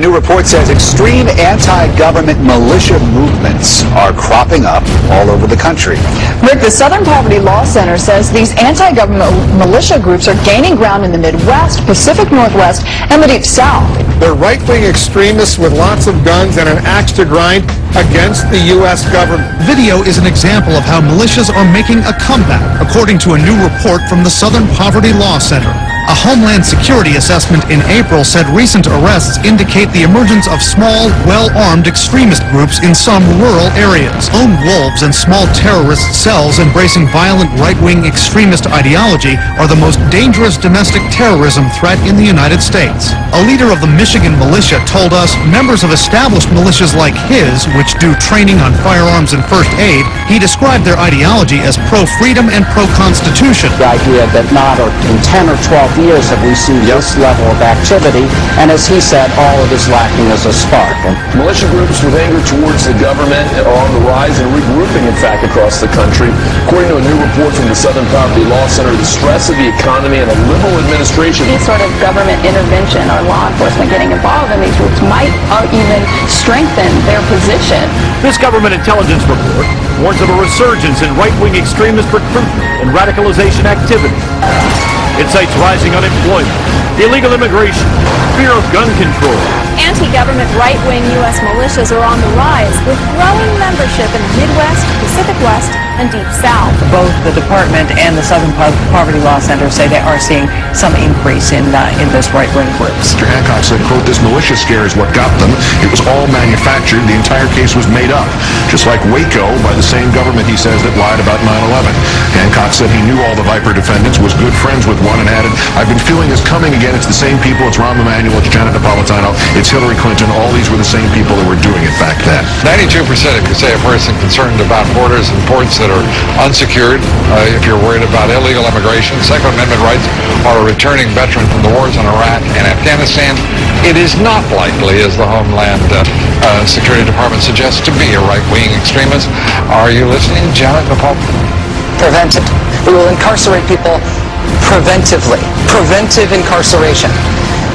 new report says extreme anti-government militia movements are cropping up all over the country. Rick, the Southern Poverty Law Center says these anti-government militia groups are gaining ground in the Midwest, Pacific Northwest, and the Deep South. They're right-wing extremists with lots of guns and an axe to grind against the U.S. government. Video is an example of how militias are making a comeback, according to a new report from the Southern Poverty Law Center. A Homeland Security assessment in April said recent arrests indicate the emergence of small, well-armed extremist groups in some rural areas. Lone wolves and small terrorist cells embracing violent right-wing extremist ideology are the most dangerous domestic terrorism threat in the United States. A leader of the Michigan militia told us members of established militias like his, which do training on firearms and first aid, he described their ideology as pro-freedom and pro-constitution. The idea that not in 10 or 12 years have we seen this level of activity, and as he said, all it is lacking is a spark. Militia groups with anger towards the government are on the rise and regrouping, in fact, across the country. According to a new report from the Southern Poverty Law Center, the stress of the economy and a liberal administration. Any sort of government intervention or law enforcement getting involved in these groups might even strengthen their position. This government intelligence report warns of a resurgence in right-wing extremist recruitment and radicalization activity. It cites rising unemployment, illegal immigration, fear of gun control. Anti-government right-wing U.S. militias are on the rise, with growing membership in the Midwest, Pacific West, and Deep South. Both the department and the Southern Poverty Law Center say they are seeing some increase in those right-wing groups. Mr. Hancock said, quote, "This militia scare is what got them. It was all manufactured. The entire case was made up. Just like Waco by the same government, he says, that lied about 9/11. Hancock said he knew all the Viper defendants, was good friends with one, and added, "I've been feeling this coming again. It's the same people. It's Rahm Emanuel. It's Janet Napolitano. It's Hillary Clinton. All these were the same people that were doing it back then." 92% if you say a person concerned about borders and ports that are unsecured, if you're worried about illegal immigration, Second Amendment rights, or a returning veteran from the wars in Iraq and Afghanistan, it is not likely, as the Homeland Security Department suggests, to be a right-wing extremist. Are you listening, Janet Napolitano? Prevented. We will incarcerate people preventively. Preventive incarceration.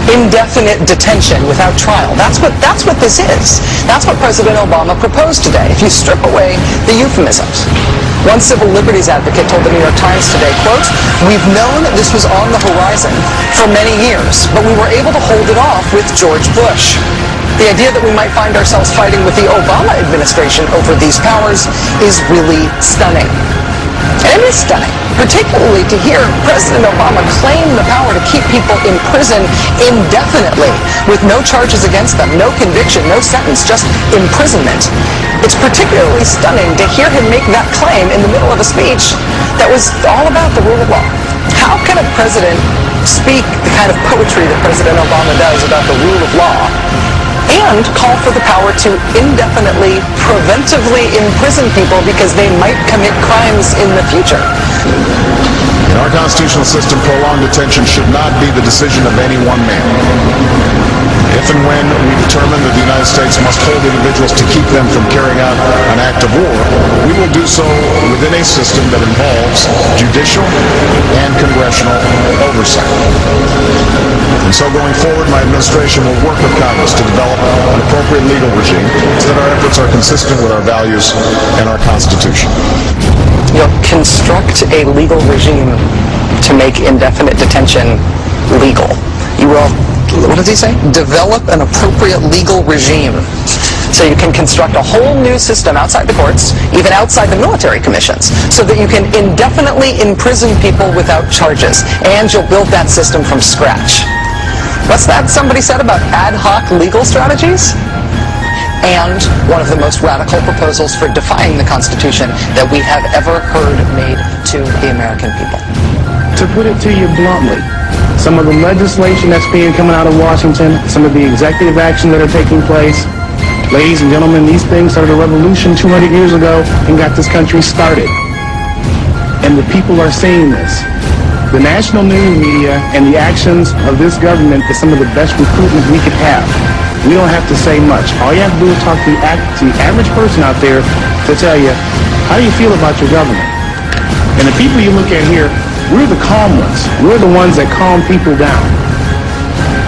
Indefinite detention without trial. That's what this is. That's what President Obama proposed today, if you strip away the euphemisms. One civil liberties advocate told the New York Times today, quote, "We've known this was on the horizon for many years, but we were able to hold it off with George Bush." The idea that we might find ourselves fighting with the Obama administration over these powers is really stunning. And it is stunning, particularly to hear President Obama claim the power to keep people in prison indefinitely with no charges against them, no conviction, no sentence, just imprisonment. It's particularly stunning to hear him make that claim in the middle of a speech that was all about the rule of law. How can a president speak the kind of poetry that President Obama does about the rule of law and call for the power to indefinitely, preventively imprison people because they might commit crimes in the future? In our constitutional system, prolonged detention should not be the decision of any one man. If and when we determine that the United States must hold individuals to keep them from carrying out an act of war, we will do so within a system that involves judicial and congressional oversight. And so going forward, my administration will work with Congress to develop an appropriate legal regime so that our efforts are consistent with our values and our Constitution. You'll construct a legal regime to make indefinite detention legal. You will, what does he say? Develop an appropriate legal regime. So you can construct a whole new system outside the courts, even outside the military commissions, so that you can indefinitely imprison people without charges. And you'll build that system from scratch. What's that somebody said about ad hoc legal strategies? And one of the most radical proposals for defying the Constitution that we have ever heard made to the American people. To put it to you bluntly, some of the legislation that's coming out of Washington, some of the executive action that are taking place, ladies and gentlemen, these things started a revolution 200 years ago and got this country started. And the people are seeing this. The national news media and the actions of this government is some of the best recruitment we could have. We don't have to say much. All you have to do is talk to the average person out there to tell you, how do you feel about your government? And the people you look at here, we're the calm ones. We're the ones that calm people down.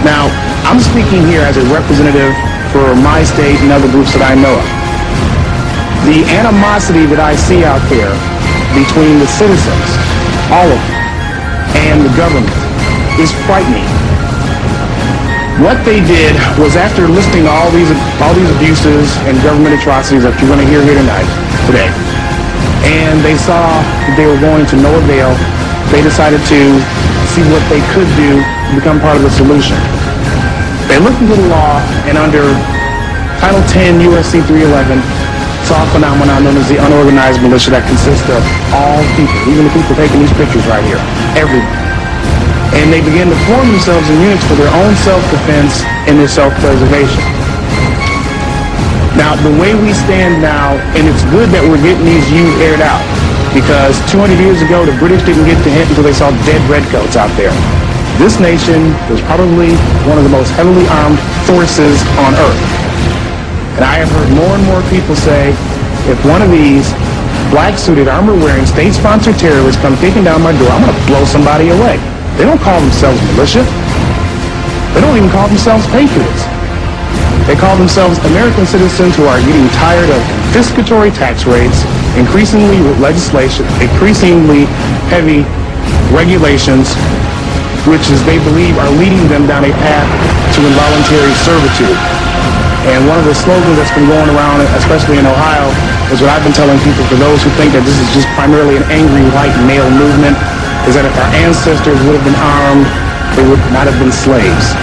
Now, I'm speaking here as a representative for my state and other groups that I know of. The animosity that I see out there between the citizens, all of them, and the government is frightening. What they did was, after listening to all these abuses and government atrocities that you're going to hear here today, and they saw that they were going to no avail, they decided to see what they could do to become part of the solution. They looked into the law, and under Title 10 U.S.C. 311, saw a phenomenon known as the unorganized militia that consists of all people, even the people taking these pictures right here, everyone. And they began to form themselves in units for their own self-defense and their self-preservation. Now, the way we stand now, and it's good that we're getting these youth aired out, because 200 years ago, the British didn't get the hint until they saw dead redcoats out there. This nation was probably one of the most heavily armed forces on earth. And I have heard more and more people say, if one of these black-suited, armor-wearing, state-sponsored terrorists come kicking down my door, I'm going to blow somebody away. They don't call themselves militia. They don't even call themselves patriots. They call themselves American citizens who are getting tired of confiscatory tax rates, increasingly legislation, increasingly heavy regulations, which is they believe are leading them down a path to involuntary servitude. And one of the slogans that's been going around, especially in Ohio, is what I've been telling people, for those who think that this is just primarily an angry white male movement, is that if our ancestors would have been armed, they would not have been slaves.